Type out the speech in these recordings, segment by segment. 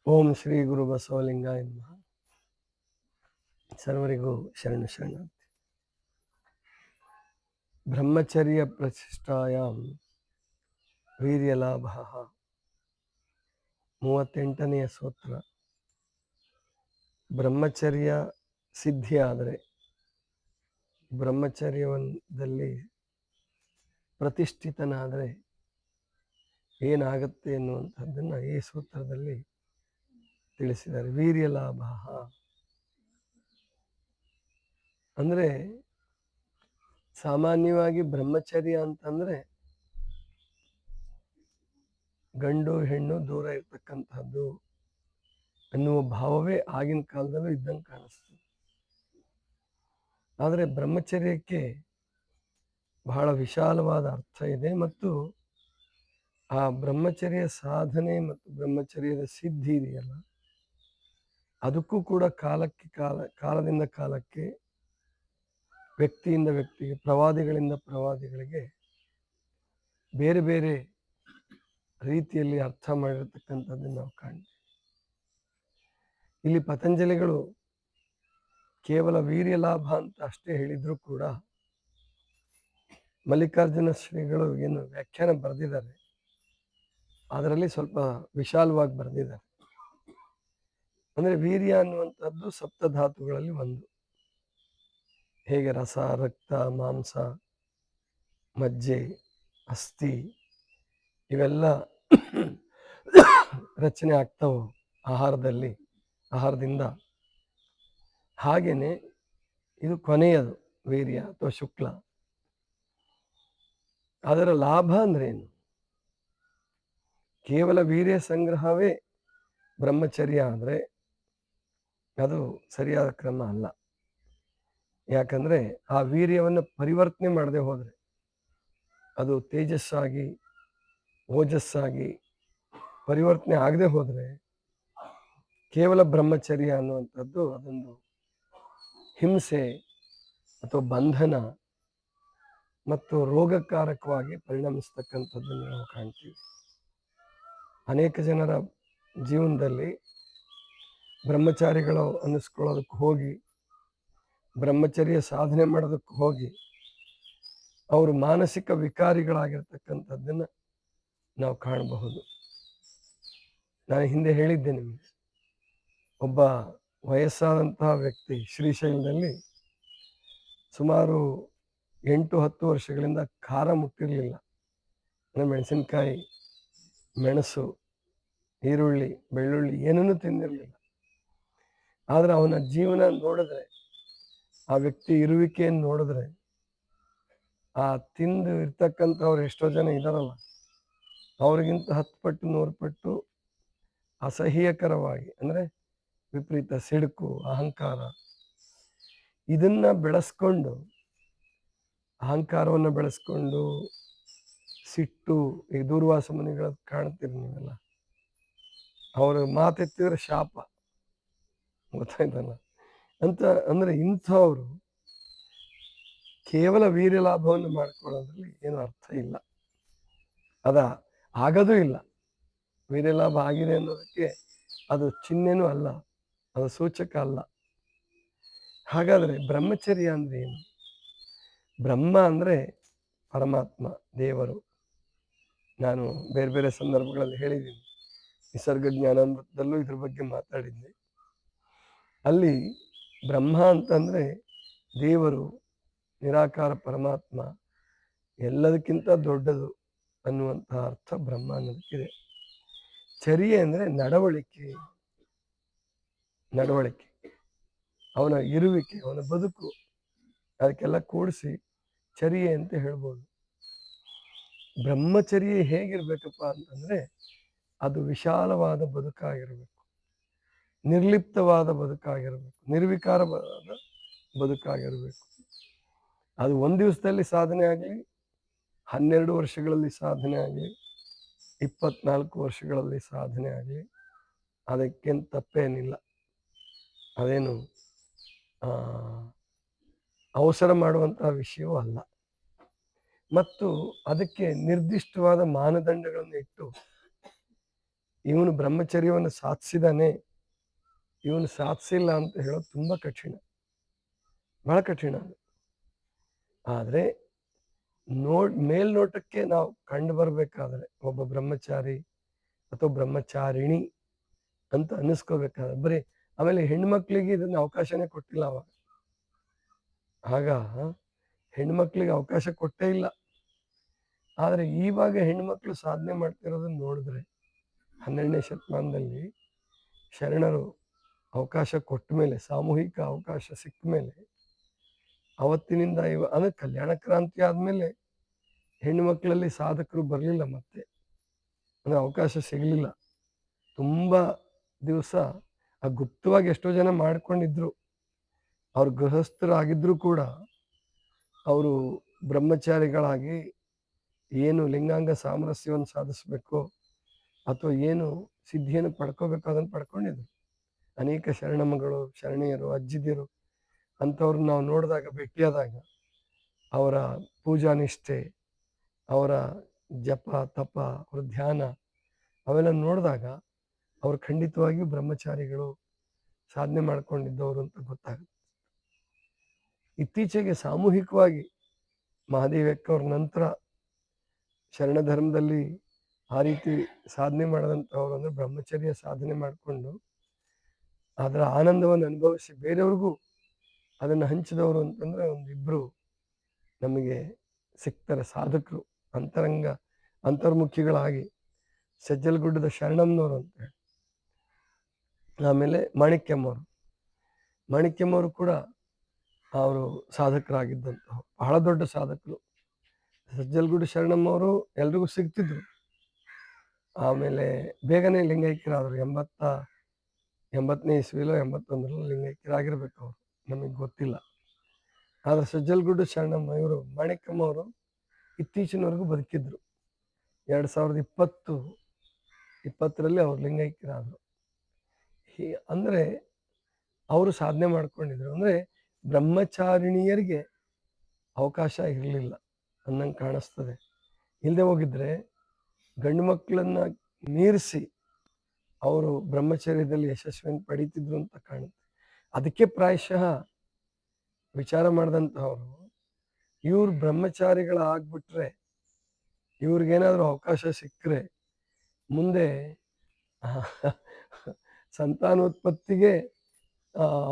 ಓಂ ಶ್ರೀ ಗುರು ಬಸವಲಿಂಗಾಯ ನಮಃ. ಸರ್ವರಿಗೂ ಶರಣ ಶರಣಾರ್ಥಿ. ಬ್ರಹ್ಮಚರ್ಯ ಪ್ರತಿಷ್ಠಾಯಾಂ ವೀರ್ಯಲಾಭ 38ನೆಯ ಸೂತ್ರ. ಬ್ರಹ್ಮಚರ್ಯ ಸಿದ್ಧಿ ಆದರೆ, ಬ್ರಹ್ಮಚರ್ಯದಲ್ಲಿ ಪ್ರತಿಷ್ಠಿತನಾದರೆ ಏನಾಗುತ್ತೆ ಎನ್ನುವಂಥದ್ದನ್ನು ಈ ಸೂತ್ರದಲ್ಲಿ ತಿಳಿಸಿದ್ದಾರೆ. ವೀರ್ಯಲಾಭ ಅಂದರೆ ಸಾಮಾನ್ಯವಾಗಿ ಬ್ರಹ್ಮಚರ್ಯ ಅಂತಂದರೆ ಗಂಡು ಹೆಣ್ಣು ದೂರ ಇರ್ತಕ್ಕಂಥದ್ದು ಅನ್ನುವ ಭಾವವೇ ಆಗಿನ ಕಾಲದಲ್ಲೂ ಇದ್ದಂಗೆ ಕಾಣಿಸ್ತದೆ. ಆದರೆ ಬ್ರಹ್ಮಚರ್ಯಕ್ಕೆ ಬಹಳ ವಿಶಾಲವಾದ ಅರ್ಥ ಇದೆ ಮತ್ತು ಆ ಬ್ರಹ್ಮಚರ್ಯ ಸಾಧನೆ ಮತ್ತು ಬ್ರಹ್ಮಚರ್ಯದ ಸಿದ್ಧಿ ಇದೆಯಲ್ಲ, ಅದಕ್ಕೂ ಕೂಡ ಕಾಲದಿಂದ ಕಾಲಕ್ಕೆ, ವ್ಯಕ್ತಿಯಿಂದ ವ್ಯಕ್ತಿಗೆ, ಪ್ರವಾದಿಗಳಿಂದ ಪ್ರವಾದಿಗಳಿಗೆ ಬೇರೆ ಬೇರೆ ರೀತಿಯಲ್ಲಿ ಅರ್ಥ ಮಾಡಿರ್ತಕ್ಕಂಥದ್ದನ್ನು ನಾವು ಕಾಣ್ತೀವಿ. ಇಲ್ಲಿ ಪತಂಜಲಿಗಳು ಕೇವಲ ವೀರ್ಯ ಲಾಭ ಅಂತ ಅಷ್ಟೇ ಹೇಳಿದ್ರು ಕೂಡ ಮಲ್ಲಿಕಾರ್ಜುನ ಶ್ರೀಗಳು ಏನು ವ್ಯಾಖ್ಯಾನ ಬರೆದಿದ್ದಾರೆ ಅದರಲ್ಲಿ ಸ್ವಲ್ಪ ವಿಶಾಲವಾಗಿ ಬರೆದಿದ್ದಾರೆ. ಅಂದರೆ ವೀರ್ಯ ಅನ್ನುವಂಥದ್ದು ಸಪ್ತಧಾತುಗಳಲ್ಲಿ ಒಂದು. ಹೇಗೆ ರಸ, ರಕ್ತ, ಮಾಂಸ, ಮಜ್ಜೆ, ಅಸ್ಥಿ ಇವೆಲ್ಲ ರಚನೆ ಆಗ್ತಾವೆ ಆಹಾರದಿಂದ, ಹಾಗೇನೆ ಇದು ಕೊನೆಯದು ವೀರ್ಯ ಅಥವಾ ಶುಕ್ಲ. ಅದರ ಲಾಭ ಅಂದ್ರೆ ಏನು? ಕೇವಲ ವೀರ್ಯ ಸಂಗ್ರಹವೇ ಬ್ರಹ್ಮಚರ್ಯ ಆದರೆ ಅದು ಸರಿಯಾದ ಕ್ರಮ ಅಲ್ಲ. ಯಾಕಂದ್ರೆ ಆ ವೀರ್ಯವನ್ನು ಪರಿವರ್ತನೆ ಮಾಡದೆ ಹೋದರೆ, ಅದು ತೇಜಸ್ಸಾಗಿ ಓಜಸ್ಸಾಗಿ ಪರಿವರ್ತನೆ ಆಗದೆ ಹೋದರೆ ಕೇವಲ ಬ್ರಹ್ಮಚರ್ಯ ಅನ್ನುವಂಥದ್ದು ಅದೊಂದು ಹಿಂಸೆ ಅಥವಾ ಬಂಧನ ಮತ್ತು ರೋಗಕಾರಕವಾಗಿ ಪರಿಣಮಿಸ್ತಕ್ಕಂಥದ್ದನ್ನು ನಾವು ಕಾಣ್ತೀವಿ. ಅನೇಕ ಜನರ ಜೀವನದಲ್ಲಿ ಬ್ರಹ್ಮಚಾರಿಗಳು ಅನ್ನಿಸ್ಕೊಳ್ಳೋದಕ್ಕೆ ಹೋಗಿ, ಬ್ರಹ್ಮಚರ್ಯ ಸಾಧನೆ ಮಾಡೋದಕ್ಕೆ ಹೋಗಿ ಅವರು ಮಾನಸಿಕ ವಿಕಾರಿಗಳಾಗಿರ್ತಕ್ಕಂಥದ್ದನ್ನು ನಾವು ಕಾಣಬಹುದು. ನಾನು ಹಿಂದೆ ಹೇಳಿದ್ದೆ ನಿಮಗೆ, ಒಬ್ಬ ವಯಸ್ಸಾದಂತಹ ವ್ಯಕ್ತಿ ಶ್ರೀಶೈಲದಲ್ಲಿ ಸುಮಾರು 8-10 ವರ್ಷಗಳಿಂದ ಖಾರ ಮುಟ್ಟಿರಲಿಲ್ಲ. ಅಂದರೆ ಮೆಣಸಿನಕಾಯಿ, ಮೆಣಸು, ಈರುಳ್ಳಿ, ಬೆಳ್ಳುಳ್ಳಿ ಏನನ್ನೂ ತಿಂದಿರಲಿಲ್ಲ. ಆದರೆ ಅವನ ಜೀವನ ನೋಡಿದ್ರೆ, ಆ ವ್ಯಕ್ತಿ ಇರುವಿಕೆಯನ್ನು ನೋಡಿದ್ರೆ, ಆ ತಿಂದು ಇರ್ತಕ್ಕಂಥವ್ರು ಎಷ್ಟೋ ಜನ ಇದ್ದಾರಲ್ಲ, ಅವ್ರಿಗಿಂತ 10 ಪಟ್ಟು 100 ಪಟ್ಟು ಅಸಹ್ಯಕರವಾಗಿ, ಅಂದರೆ ವಿಪರೀತ ಸಿಡುಕು, ಅಹಂಕಾರ, ಇದನ್ನ ಬೆಳೆಸ್ಕೊಂಡು, ಅಹಂಕಾರವನ್ನು ಬೆಳೆಸ್ಕೊಂಡು ಸಿಟ್ಟು, ಈ ದೂರ್ವಾಸ ಮುನಿಗಳ ಕಾಣ್ತೀರಿ ನೀವೆಲ್ಲ, ಅವ್ರ ಮಾತೆತ್ತಿದ್ರೆ ಶಾಪ, ಗೊತ್ತಾಯ್ತಲ್ಲ ಅಂತ. ಅಂದರೆ ಇಂಥವ್ರು ಕೇವಲ ವೀರ್ಯ ಲಾಭವನ್ನು ಮಾಡ್ಕೊಳ್ಳೋದ್ರಲ್ಲಿ ಏನು ಅರ್ಥ ಇಲ್ಲ. ಆಗೋದೂ ಇಲ್ಲ. ವೀರ್ಯ ಲಾಭ ಆಗಿದೆ ಅನ್ನೋದಕ್ಕೆ ಅದು ಚಿಹ್ನೆನೂ ಅಲ್ಲ, ಅದು ಸೂಚಕ ಅಲ್ಲ. ಹಾಗಾದರೆ ಬ್ರಹ್ಮಚರ್ಯ ಅಂದ್ರೆ ಏನು? ಬ್ರಹ್ಮ ಅಂದರೆ ಪರಮಾತ್ಮ, ದೇವರು. ನಾನು ಬೇರೆ ಬೇರೆ ಸಂದರ್ಭಗಳಲ್ಲಿ ಹೇಳಿದ್ದೀನಿ. ನಿಸರ್ಗ ಜ್ಞಾನಾಮೃತದಲ್ಲೂ ಇದ್ರ ಬಗ್ಗೆ ಮಾತಾಡಿದ್ದೆ. ಅಲ್ಲಿ ಬ್ರಹ್ಮ ಅಂತಂದರೆ ದೇವರು, ನಿರಾಕಾರ ಪರಮಾತ್ಮ, ಎಲ್ಲದಕ್ಕಿಂತ ದೊಡ್ಡದು ಅನ್ನುವಂತಹ ಅರ್ಥ ಬ್ರಹ್ಮ ಅನ್ನೋದಕ್ಕಿದೆ. ಚರ್ಯೆ ಅಂದರೆ ನಡವಳಿಕೆ, ಅವನ ಇರುವಿಕೆ, ಅವನ ಬದುಕು, ಅದಕ್ಕೆಲ್ಲ ಕೂಡಿಸಿ ಚರ್ಯೆ ಅಂತ ಹೇಳ್ಬೋದು. ಬ್ರಹ್ಮಚರ್ಯೆ ಹೇಗಿರ್ಬೇಕಪ್ಪ ಅಂತಂದ್ರೆ ಅದು ವಿಶಾಲವಾದ ಬದುಕಾಗಿರ್ಬೇಕು, ನಿರ್ಲಿಪ್ತವಾದ ಬದುಕಾಗಿರ್ಬೇಕು, ನಿರ್ವಿಕಾರವಾದ ಬದುಕಾಗಿರ್ಬೇಕು. ಅದು 1 ದಿವಸದಲ್ಲಿ ಸಾಧನೆ ಆಗಲಿ, 12 ವರ್ಷಗಳಲ್ಲಿ ಸಾಧನೆ ಆಗಲಿ, 24 ವರ್ಷಗಳಲ್ಲಿ ಸಾಧನೆ ಆಗಲಿ, ಅದಕ್ಕೇನು ತಪ್ಪೇನಿಲ್ಲ. ಅದೇನು ಅವಸರ ಮಾಡುವಂತಹ ವಿಷಯವೂ ಅಲ್ಲ. ಮತ್ತು ಅದಕ್ಕೆ ನಿರ್ದಿಷ್ಟವಾದ ಮಾನದಂಡಗಳನ್ನು ಇಟ್ಟು ಇವನು ಬ್ರಹ್ಮಚರ್ಯವನ್ನು ಸಾಧಿಸಿದಾನೆ, ಇವನು ಸಾಧಿಸಿಲ್ಲ ಅಂತ ಹೇಳೋದು ತುಂಬ ಕಠಿಣ, ಬಹಳ ಕಠಿಣ ಅದು. ಆದರೆ ಮೇಲ್ನೋಟಕ್ಕೆ ನಾವು ಕಂಡು ಬರಬೇಕಾದ್ರೆ ಒಬ್ಬ ಬ್ರಹ್ಮಚಾರಿ ಅಥವಾ ಬ್ರಹ್ಮಚಾರಿಣಿ ಅಂತ ಅನ್ನಿಸ್ಕೋಬೇಕಾದ್ರೆ ಬರೀ, ಆಮೇಲೆ ಹೆಣ್ಮಕ್ಳಿಗೆ ಇದನ್ನ ಅವಕಾಶನೇ ಕೊಟ್ಟಿಲ್ಲ ಅವಾಗ. ಆಗ ಹೆಣ್ಮಕ್ಳಿಗೆ ಅವಕಾಶ ಕೊಟ್ಟೇ ಇಲ್ಲ. ಆದರೆ ಇವಾಗ ಹೆಣ್ಮಕ್ಳು ಸಾಧನೆ ಮಾಡ್ತಿರೋದನ್ನ ನೋಡಿದ್ರೆ 12ನೇ ಶತಮಾನದಲ್ಲಿ ಶರಣರು ಅವಕಾಶ ಕೊಟ್ಟ ಮೇಲೆ, ಸಾಮೂಹಿಕ ಅವಕಾಶ ಸಿಕ್ಕ ಮೇಲೆ, ಅವತ್ತಿನಿಂದ ಅಂದರೆ ಕಲ್ಯಾಣ ಕ್ರಾಂತಿ ಆದಮೇಲೆ ಹೆಣ್ಣುಮಕ್ಕಳಲ್ಲಿ ಸಾಧಕರು ಬರಲಿಲ್ಲ ಮತ್ತೆ, ಅಂದರೆ ಅವಕಾಶ ಸಿಗಲಿಲ್ಲ. ತುಂಬ ದಿವಸ ಗುಪ್ತವಾಗಿ ಎಷ್ಟೋ ಜನ ಮಾಡ್ಕೊಂಡಿದ್ರು. ಅವ್ರು ಗೃಹಸ್ಥರಾಗಿದ್ದರೂ ಕೂಡ ಅವರು ಬ್ರಹ್ಮಚಾರಿಗಳಾಗಿ ಏನು ಲಿಂಗಾಂಗ ಸಾಮರಸ್ಯವನ್ನು ಸಾಧಿಸಬೇಕು ಅಥವಾ ಏನು ಸಿದ್ಧಿಯನ್ನು ಪಡ್ಕೋಬೇಕು ಅದನ್ನು ಪಡ್ಕೊಂಡಿದ್ರು. ಅನೇಕ ಶರಣಮ್ಮಗಳು, ಶರಣೀಯರು, ಅಜ್ಜಿದಿರು ಅಂಥವ್ರನ್ನ ನಾವು ನೋಡಿದಾಗ, ಭೇಟಿಯಾದಾಗ ಅವರ ಪೂಜಾ ನಿಷ್ಠೆ, ಅವರ ಜಪ ತಪ, ಅವರ ಧ್ಯಾನ ಅವೆಲ್ಲ ನೋಡಿದಾಗ ಅವರು ಖಂಡಿತವಾಗಿಯೂ ಬ್ರಹ್ಮಚಾರಿಗಳು, ಸಾಧನೆ ಮಾಡ್ಕೊಂಡಿದ್ದವರು ಅಂತ ಗೊತ್ತಾಗುತ್ತೆ. ಇತ್ತೀಚೆಗೆ ಸಾಮೂಹಿಕವಾಗಿ ಮಹಾದೇವಕ್ಕವ್ರ ನಂತರ ಶರಣ ಧರ್ಮದಲ್ಲಿ ಆ ರೀತಿ ಸಾಧನೆ ಮಾಡಿದಂಥವ್ರು ಅಂದರೆ ಬ್ರಹ್ಮಚರ್ಯ ಸಾಧನೆ ಮಾಡಿಕೊಂಡು ಅದರ ಆನಂದವನ್ನು ಅನುಭವಿಸಿ ಬೇರೆಯವ್ರಿಗೂ ಅದನ್ನು ಹಂಚಿದವರು ಅಂತಂದರೆ ಒಂದಿಬ್ಬರು ನಮಗೆ ಸಿಗ್ತಾರೆ ಸಾಧಕರು, ಅಂತರ್ಮುಖಿಗಳಾಗಿ. ಸಜ್ಜಲಗುಡ್ಡದ ಶರಣಮ್ಮನವರು ಅಂತ ಹೇಳಿ, ಆಮೇಲೆ ಮಾಣಿಕ್ಯಮ್ಮವರು ಕೂಡ ಅವರು ಸಾಧಕರಾಗಿದ್ದಂಥವ್ರು, ಬಹಳ ದೊಡ್ಡ ಸಾಧಕರು. ಸಜ್ಜಲಗುಡ್ಡ ಶರಣಮ್ಮವರು ಎಲ್ರಿಗೂ ಸಿಗ್ತಿದ್ರು. ಆಮೇಲೆ ಬೇಗನೆ ಲಿಂಗೈಕ್ಯರಾದರು. 80ನೇ ಇಸ್ವಿಲೋ 81ರಲ್ಲಿ ಲಿಂಗೈಕ್ಯರಾಗಿರ್ಬೇಕು ಅವರು, ನಮಗೆ ಗೊತ್ತಿಲ್ಲ. ಆದರೆ ಸಜ್ಜಲಗುಡ್ಡ ಶರಣಮ್ಮ ಇವರು ಮಾಣಿಕ್ಯಮ್ಮವರು ಇತ್ತೀಚಿನವರೆಗೂ ಬದುಕಿದ್ರು. 2020ರಲ್ಲಿ ಅವರು ಲಿಂಗೈಕ್ಯರಾದರು. ಅಂದರೆ ಅವರು ಸಾಧನೆ ಮಾಡ್ಕೊಂಡಿದ್ರು. ಅಂದರೆ ಬ್ರಹ್ಮಚಾರಿಣಿಯರಿಗೆ ಅವಕಾಶ ಇರಲಿಲ್ಲ ಅನ್ನಂಗೆ ಕಾಣಿಸ್ತದೆ. ಇಲ್ಲದೆ ಹೋಗಿದ್ರೆ ಗಂಡು ಮಕ್ಕಳನ್ನು ಮೀರಿಸಿ ಅವರು ಬ್ರಹ್ಮಚರ್ಯದಲ್ಲಿ ಯಶಸ್ವಿಯನ್ನು ಪಡೀತಿದ್ರು ಅಂತ ಕಾಣುತ್ತೆ. ಅದಕ್ಕೆ ಪ್ರಾಯಶಃ ವಿಚಾರ ಮಾಡಿದಂಥವ್ರು, ಇವ್ರು ಬ್ರಹ್ಮಚಾರಿಗಳಾಗ್ಬಿಟ್ರೆ, ಇವ್ರಿಗೇನಾದರೂ ಅವಕಾಶ ಸಿಕ್ಕರೆ ಮುಂದೆ ಸಂತಾನೋತ್ಪತ್ತಿಗೆ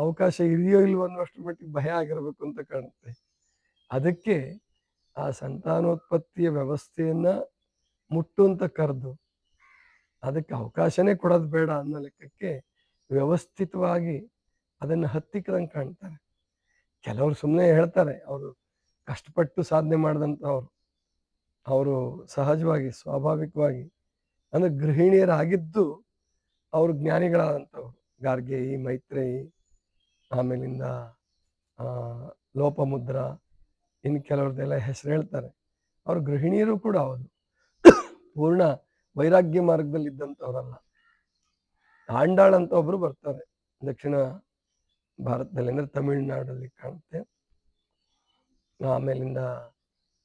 ಅವಕಾಶ ಇದೆಯೋ ಇಲ್ವೋ ಅನ್ನೋಷ್ಟ್ರ ಮಟ್ಟಿಗೆ ಭಯ ಆಗಿರಬೇಕು ಅಂತ ಕಾಣುತ್ತೆ. ಅದಕ್ಕೆ ಆ ಸಂತಾನೋತ್ಪತ್ತಿಯ ವ್ಯವಸ್ಥೆಯನ್ನು ಮುಟ್ಟುವಂತ ಕರೆದು ಅದಕ್ಕೆ ಅವಕಾಶನೇ ಕೊಡೋದು ಬೇಡ ಅನ್ನೋ ಲೆಕ್ಕಕ್ಕೆ ವ್ಯವಸ್ಥಿತವಾಗಿ ಅದನ್ನು ಹತ್ತಿಕ್ಕದಂಗೆ ಕಾಣ್ತಾರೆ. ಕೆಲವರು ಸುಮ್ಮನೆ ಹೇಳ್ತಾರೆ, ಅವರು ಕಷ್ಟಪಟ್ಟು ಸಾಧನೆ ಮಾಡಿದಂಥವ್ರು, ಅವರು ಸಹಜವಾಗಿ ಸ್ವಾಭಾವಿಕವಾಗಿ ಅಂದರೆ ಗೃಹಿಣಿಯರಾಗಿದ್ದು ಅವರು ಜ್ಞಾನಿಗಳಾದಂಥವ್ರು. ಗಾರ್ಗೇಯಿ, ಮೈತ್ರೇಯಿ, ಆಮೇಲಿಂದ ಲೋಪಮುದ್ರ, ಇನ್ನು ಕೆಲವ್ರದ್ದೆಲ್ಲ ಹೆಸರು ಹೇಳ್ತಾರೆ. ಅವರು ಗೃಹಿಣಿಯರು ಕೂಡ ಹೌದು, ಪೂರ್ಣ ವೈರಾಗ್ಯ ಮಾರ್ಗದಲ್ಲಿ ಇದ್ದಂಥವ್ರಲ್ಲ. ಆಂಡಾಳ್ ಅಂತ ಒಬ್ರು ಬರ್ತಾರೆ ದಕ್ಷಿಣ ಭಾರತದಲ್ಲಿ, ಅಂದರೆ ತಮಿಳುನಾಡಲ್ಲಿ ಕಾಣುತ್ತೆ. ಆಮೇಲಿಂದ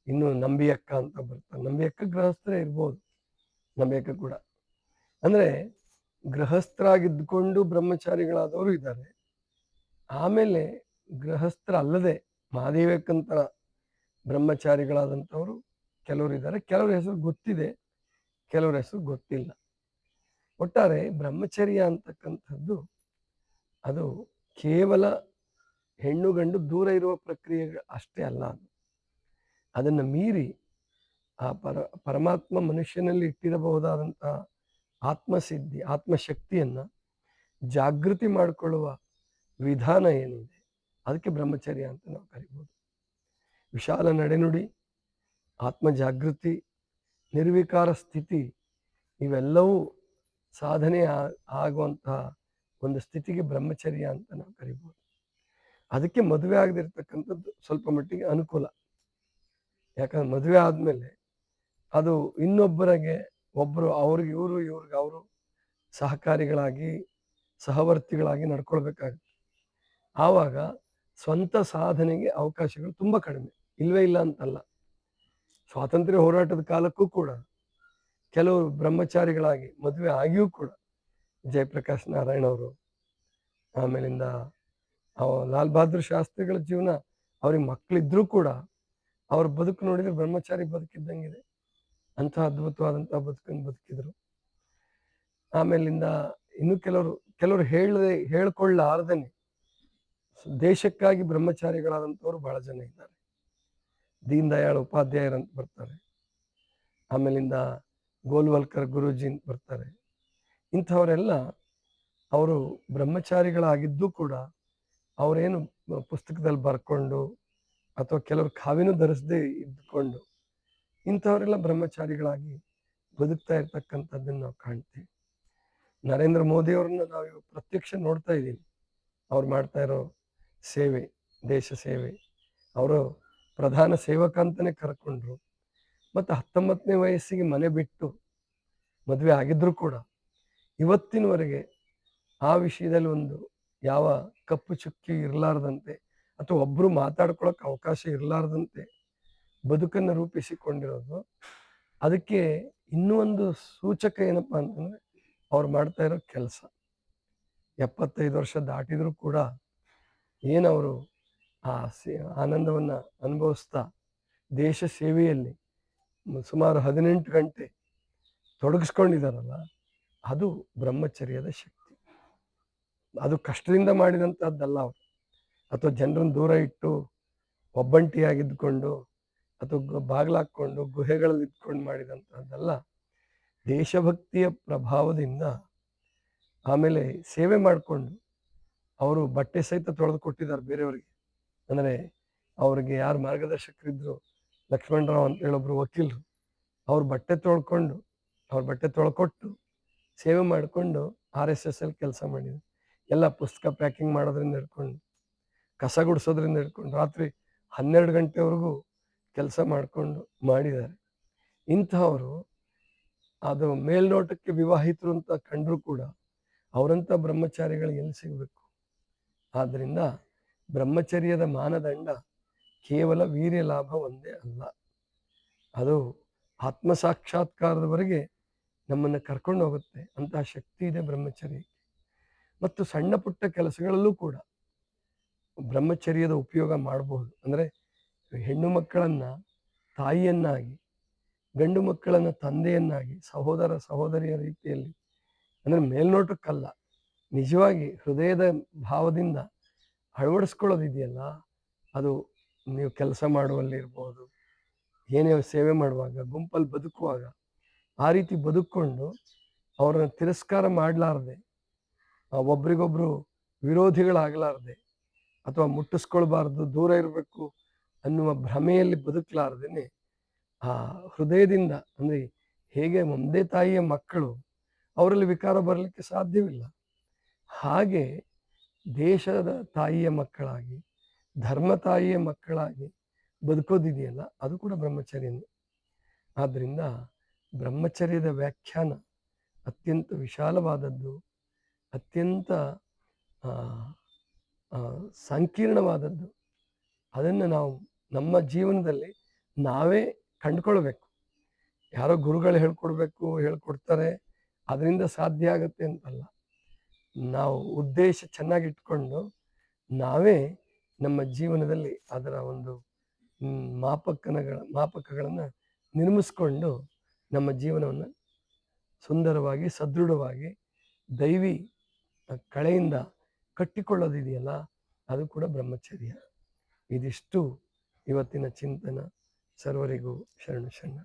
ಇನ್ನು ನಂಬಿಯಕ್ಕ ಅಂತ ಬರ್ತಾರೆ. ನಂಬಿಯಕ್ಕ ಗೃಹಸ್ಥರೇ ಇರ್ಬೋದು, ನಂಬಿಯಕ್ಕ ಕೂಡ. ಅಂದರೆ ಗೃಹಸ್ಥರಾಗಿದ್ದುಕೊಂಡು ಬ್ರಹ್ಮಚಾರಿಗಳಾದವರು ಇದ್ದಾರೆ. ಆಮೇಲೆ ಗೃಹಸ್ಥರಲ್ಲದೆ ಮಹಾದೇವಕ್ಕಂತರ ಬ್ರಹ್ಮಚಾರಿಗಳಾದಂಥವರು ಕೆಲವರು ಇದ್ದಾರೆ. ಕೆಲವ್ರ ಹೆಸರು ಗೊತ್ತಿದೆ, ಕೆಲವ್ರ ಹೆಸರು ಗೊತ್ತಿಲ್ಲ. ಒಟ್ಟಾರೆ ಬ್ರಹ್ಮಚರ್ಯ ಅಂತಕ್ಕಂಥದ್ದು ಅದು ಕೇವಲ ಹೆಣ್ಣು ಗಂಡು ದೂರ ಇರುವ ಪ್ರಕ್ರಿಯೆ ಅಷ್ಟೇ ಅಲ್ಲ. ಅದನ್ನು ಮೀರಿ ಆ ಪರಮಾತ್ಮ ಮನುಷ್ಯನಲ್ಲಿ ಇಟ್ಟಿರಬಹುದಾದಂತಹ ಆತ್ಮಸಿದ್ಧಿ, ಆತ್ಮಶಕ್ತಿಯನ್ನು ಜಾಗೃತಿ ಮಾಡಿಕೊಳ್ಳುವ ವಿಧಾನ ಏನಿದೆ ಅದಕ್ಕೆ ಬ್ರಹ್ಮಚರ್ಯ ಅಂತ ನಾವು ಕರಿಬೋದು. ವಿಶಾಲ ನಡೆನುಡಿ, ಆತ್ಮ ಜಾಗೃತಿ, ನಿರ್ವಿಕಾರ ಸ್ಥಿತಿ, ಇವೆಲ್ಲವೂ ಸಾಧನೆ ಆಗುವಂತಹ ಒಂದು ಸ್ಥಿತಿಗೆ ಬ್ರಹ್ಮಚರ್ಯ ಅಂತ ನಾವು ಕರಿಬೋದು. ಅದಕ್ಕೆ ಮದುವೆ ಆಗದಿರ್ತಕ್ಕಂಥದ್ದು ಸ್ವಲ್ಪ ಮಟ್ಟಿಗೆ ಅನುಕೂಲ. ಯಾಕಂದ್ರೆ ಮದುವೆ ಆದಮೇಲೆ ಅದು ಇನ್ನೊಬ್ಬರಿಗೆ ಒಬ್ಬರು ಅವ್ರಿಗೆ ಇವ್ರಿಗೆ ಅವರು ಸಹಕಾರಿಗಳಾಗಿ ಸಹವರ್ತಿಗಳಾಗಿ ನಡ್ಕೊಳ್ಬೇಕಾಗುತ್ತೆ. ಆವಾಗ ಸ್ವಂತ ಸಾಧನೆಗೆ ಅವಕಾಶಗಳು ತುಂಬ ಕಡಿಮೆ, ಇಲ್ವೇ ಇಲ್ಲ ಅಂತಲ್ಲ. ಸ್ವಾತಂತ್ರ್ಯ ಹೋರಾಟದ ಕಾಲಕ್ಕೂ ಕೂಡ ಕೆಲವರು ಬ್ರಹ್ಮಚಾರಿಗಳಾಗಿ ಮದುವೆ ಆಗಿಯೂ ಕೂಡ ಜಯಪ್ರಕಾಶ್ ನಾರಾಯಣ್ ಅವರು, ಆಮೇಲಿಂದ ಲಾಲ್ ಬಹದ್ದೂರ್ ಶಾಸ್ತ್ರಿಗಳ ಜೀವನ, ಅವ್ರಿಗೆ ಮಕ್ಕಳಿದ್ರೂ ಕೂಡ ಅವ್ರ ಬದುಕು ನೋಡಿದ್ರೆ ಬ್ರಹ್ಮಚಾರಿ ಬದುಕಿದ್ದಂಗಿದೆ. ಅಂಥ ಅದ್ಭುತವಾದಂತಹ ಬದುಕನ್ನು ಬದುಕಿದ್ರು. ಆಮೇಲಿಂದ ಇನ್ನು ಕೆಲವರು ಹೇಳ್ಕೊಳ್ಳಾರ್ದೇನೆ ದೇಶಕ್ಕಾಗಿ ಬ್ರಹ್ಮಚಾರಿಗಳಾದಂಥವ್ರು ಬಹಳ ಜನ ಇದ್ದಾರೆ. ದೀನ್ ದಯಾಳ್ ಉಪಾಧ್ಯಾಯರಂತ ಬರ್ತಾರೆ, ಆಮೇಲಿಂದ ಗೋಲ್ವಲ್ಕರ್ ಗುರೂಜಿ ಅಂತ ಬರ್ತಾರೆ. ಇಂಥವರೆಲ್ಲ ಅವರು ಬ್ರಹ್ಮಚಾರಿಗಳಾಗಿದ್ದು ಕೂಡ ಅವರೇನು ಪುಸ್ತಕದಲ್ಲಿ ಬರ್ಕೊಂಡು ಅಥವಾ ಕೆಲವರು ಕಾವಿನೂ ಧರಿಸದೆ ಇದ್ದುಕೊಂಡು ಇಂಥವರೆಲ್ಲ ಬ್ರಹ್ಮಚಾರಿಗಳಾಗಿ ಬದುಕ್ತಾ ಇರ್ತಕ್ಕಂಥದ್ದನ್ನು ನಾವು ಕಾಣ್ತೀವಿ. ನರೇಂದ್ರ ಮೋದಿಯವ್ರನ್ನ ನಾವು ಪ್ರತ್ಯಕ್ಷ ನೋಡ್ತಾ ಇದ್ದೀವಿ. ಅವ್ರು ಮಾಡ್ತಾ ಇರೋ ಸೇವೆ, ದೇಶ ಸೇವೆ. ಅವರು ಪ್ರಧಾನ ಸೇವಕ ಅಂತಲೇ ಕರ್ಕೊಂಡ್ರು. ಮತ್ತು 19ನೇ ವಯಸ್ಸಿಗೆ ಮನೆ ಬಿಟ್ಟು ಮದುವೆ ಆಗಿದ್ರೂ ಕೂಡ ಇವತ್ತಿನವರೆಗೆ ಆ ವಿಷಯದಲ್ಲಿ ಒಂದು ಯಾವ ಕಪ್ಪು ಚುಕ್ಕಿ ಇರಲಾರ್ದಂತೆ ಅಥವಾ ಒಬ್ಬರು ಮಾತಾಡ್ಕೊಳ್ಳೋಕೆ ಅವಕಾಶ ಇರಲಾರ್ದಂತೆ ಬದುಕನ್ನು ರೂಪಿಸಿಕೊಂಡಿರೋದು. ಅದಕ್ಕೆ ಇನ್ನೂ ಒಂದು ಸೂಚಕ ಏನಪ್ಪ ಅಂತಂದರೆ ಅವ್ರು ಮಾಡ್ತಾ ಇರೋ ಕೆಲಸ. 75 ವರ್ಷ ದಾಟಿದರೂ ಕೂಡ ಏನವರು ಆ ಆನಂದವನ್ನು ಅನುಭವಿಸ್ತಾ ದೇಶ ಸೇವೆಯಲ್ಲಿ ಸುಮಾರು 18 ಗಂಟೆ ತೊಡಗಿಸ್ಕೊಂಡಿದ್ದಾರಲ್ಲ, ಅದು ಬ್ರಹ್ಮಚರ್ಯದ ಶಕ್ತಿ. ಅದು ಕಷ್ಟದಿಂದ ಮಾಡಿದಂಥದ್ದಲ್ಲ ಅವರು, ಅಥವಾ ಜನರನ್ನು ದೂರ ಇಟ್ಟು ಒಬ್ಬಂಟಿಯಾಗಿದ್ದುಕೊಂಡು ಅಥವಾ ಬಾಗಿಲಾಕ್ಕೊಂಡು ಗುಹೆಗಳಲ್ಲಿ ಇದ್ಕೊಂಡು ಮಾಡಿದಂಥದ್ದಲ್ಲ. ದೇಶಭಕ್ತಿಯ ಪ್ರಭಾವದಿಂದ ಆಮೇಲೆ ಸೇವೆ ಮಾಡಿಕೊಂಡು ಅವರು ಬಟ್ಟೆ ಸಹಿತ ತೊಳೆದು ಕೊಟ್ಟಿದ್ದಾರೆ ಬೇರೆಯವರಿಗೆ. ಅಂದರೆ ಅವ್ರಿಗೆ ಯಾರು ಮಾರ್ಗದರ್ಶಕರಿದ್ದರು, ಲಕ್ಷ್ಮಣರಾವ್ ಅಂತ ಹೇಳೊಬ್ರು ವಕೀಲರು, ಅವ್ರ ಬಟ್ಟೆ ತೊಳ್ಕೊಟ್ಟು ಸೇವೆ ಮಾಡಿಕೊಂಡು RSS ಅಲ್ಲಿ ಕೆಲಸ ಮಾಡಿದ್ರು. ಎಲ್ಲ ಪುಸ್ತಕ ಪ್ಯಾಕಿಂಗ್ ಮಾಡೋದ್ರಿಂದ ಹಿಡ್ಕೊಂಡು, ಕಸ ಗುಡಿಸೋದ್ರಿಂದ ಹಿಡ್ಕೊಂಡು ರಾತ್ರಿ 12 ಗಂಟೆವರೆಗೂ ಕೆಲಸ ಮಾಡಿಕೊಂಡು ಮಾಡಿದ್ದಾರೆ. ಇಂಥವರು ಅದು ಮೇಲ್ನೋಟಕ್ಕೆ ವಿವಾಹಿತರು ಅಂತ ಕಂಡರೂ ಕೂಡ ಅವರಂಥ ಬ್ರಹ್ಮಚಾರಿಗಳು ಎಲ್ಲಿ ಸಿಗಬೇಕು? ಆದ್ದರಿಂದ ಬ್ರಹ್ಮಚರ್ಯದ ಮಾನದಂಡ ಕೇವಲ ವೀರ್ಯ ಲಾಭ ಒಂದೇ ಅಲ್ಲ, ಅದು ಆತ್ಮ ಸಾಕ್ಷಾತ್ಕಾರದವರೆಗೆ ನಮ್ಮನ್ನು ಕರ್ಕೊಂಡು ಹೋಗುತ್ತೆ. ಅಂತಹ ಶಕ್ತಿ ಇದೆ ಬ್ರಹ್ಮಚರ್ಯಕ್ಕೆ. ಮತ್ತು ಸಣ್ಣ ಪುಟ್ಟ ಕೆಲಸಗಳಲ್ಲೂ ಕೂಡ ಬ್ರಹ್ಮಚರ್ಯದ ಉಪಯೋಗ ಮಾಡಬಹುದು. ಅಂದರೆ ಹೆಣ್ಣು ಮಕ್ಕಳನ್ನು ತಾಯಿಯನ್ನಾಗಿ, ಗಂಡು ಮಕ್ಕಳನ್ನು ತಂದೆಯನ್ನಾಗಿ, ಸಹೋದರ ಸಹೋದರಿಯ ರೀತಿಯಲ್ಲಿ, ಅಂದರೆ ಮೇಲ್ನೋಟಕ್ಕಲ್ಲ, ನಿಜವಾಗಿ ಹೃದಯದ ಭಾವದಿಂದ ಅಳವಡಿಸ್ಕೊಳ್ಳೋದಿದೆಯಲ್ಲ, ಅದು ನೀವು ಕೆಲಸ ಮಾಡುವಲ್ಲಿ ಇರ್ಬೋದು, ಏನೇ ಸೇವೆ ಮಾಡುವಾಗ, ಗುಂಪಲ್ಲಿ ಬದುಕುವಾಗ ಆ ರೀತಿ ಬದುಕೊಂಡು ಅವರನ್ನು ತಿರಸ್ಕಾರ ಮಾಡಲಾರ್ದೆ, ಒಬ್ರಿಗೊಬ್ರು ವಿರೋಧಿಗಳಾಗಲಾರ್ದೆ ಅಥವಾ ಮುಟ್ಟಿಸ್ಕೊಳ್ಬಾರ್ದು, ದೂರ ಇರಬೇಕು ಅನ್ನುವ ಭ್ರಮೆಯಲ್ಲಿ ಬದುಕಲಾರ್ದೇ ಆ ಹೃದಯದಿಂದ, ಅಂದರೆ ಹೇಗೆ ಒಂದೇ ತಾಯಿಯ ಮಕ್ಕಳು ಅವರಲ್ಲಿ ವಿಕಾರ ಬರಲಿಕ್ಕೆ ಸಾಧ್ಯವಿಲ್ಲ, ಹಾಗೆ ದೇಶದ ತಾಯಿಯ ಮಕ್ಕಳಾಗಿ, ಧರ್ಮ ತಾಯಿಯ ಮಕ್ಕಳಾಗಿ ಬದುಕೋದಿದೆಯಲ್ಲ, ಅದು ಕೂಡ ಬ್ರಹ್ಮಚರ್ಯನೇ. ಆದ್ದರಿಂದ ಬ್ರಹ್ಮಚರ್ಯದ ವ್ಯಾಖ್ಯಾನ ಅತ್ಯಂತ ವಿಶಾಲವಾದದ್ದು, ಅತ್ಯಂತ ಸಂಕೀರ್ಣವಾದದ್ದು. ಅದನ್ನು ನಾವು ನಮ್ಮ ಜೀವನದಲ್ಲಿ ನಾವೇ ಕಂಡುಕೊಳ್ಬೇಕು. ಯಾರೋ ಗುರುಗಳು ಹೇಳ್ಕೊಡ್ತಾರೆ, ಅದರಿಂದ ಸಾಧ್ಯ ಆಗುತ್ತೆ ಅಂತಲ್ಲ. ನಾವು ಉದ್ದೇಶ ಚೆನ್ನಾಗಿಟ್ಕೊಂಡು ನಾವೇ ನಮ್ಮ ಜೀವನದಲ್ಲಿ ಅದರ ಒಂದು ಮಾಪಕಗಳನ್ನು ನಿರ್ಮಿಸ್ಕೊಂಡು ನಮ್ಮ ಜೀವನವನ್ನು ಸುಂದರವಾಗಿ, ಸದೃಢವಾಗಿ, ದೈವಿ ಕಳೆಯಿಂದ ಕಟ್ಟಿಕೊಳ್ಳೋದಿದೆಯಲ್ಲ, ಅದು ಕೂಡ ಬ್ರಹ್ಮಚರ್ಯ. ಇದಿಷ್ಟು ಇವತ್ತಿನ ಚಿಂತನ. ಸರ್ವರಿಗೂ ಶರಣ.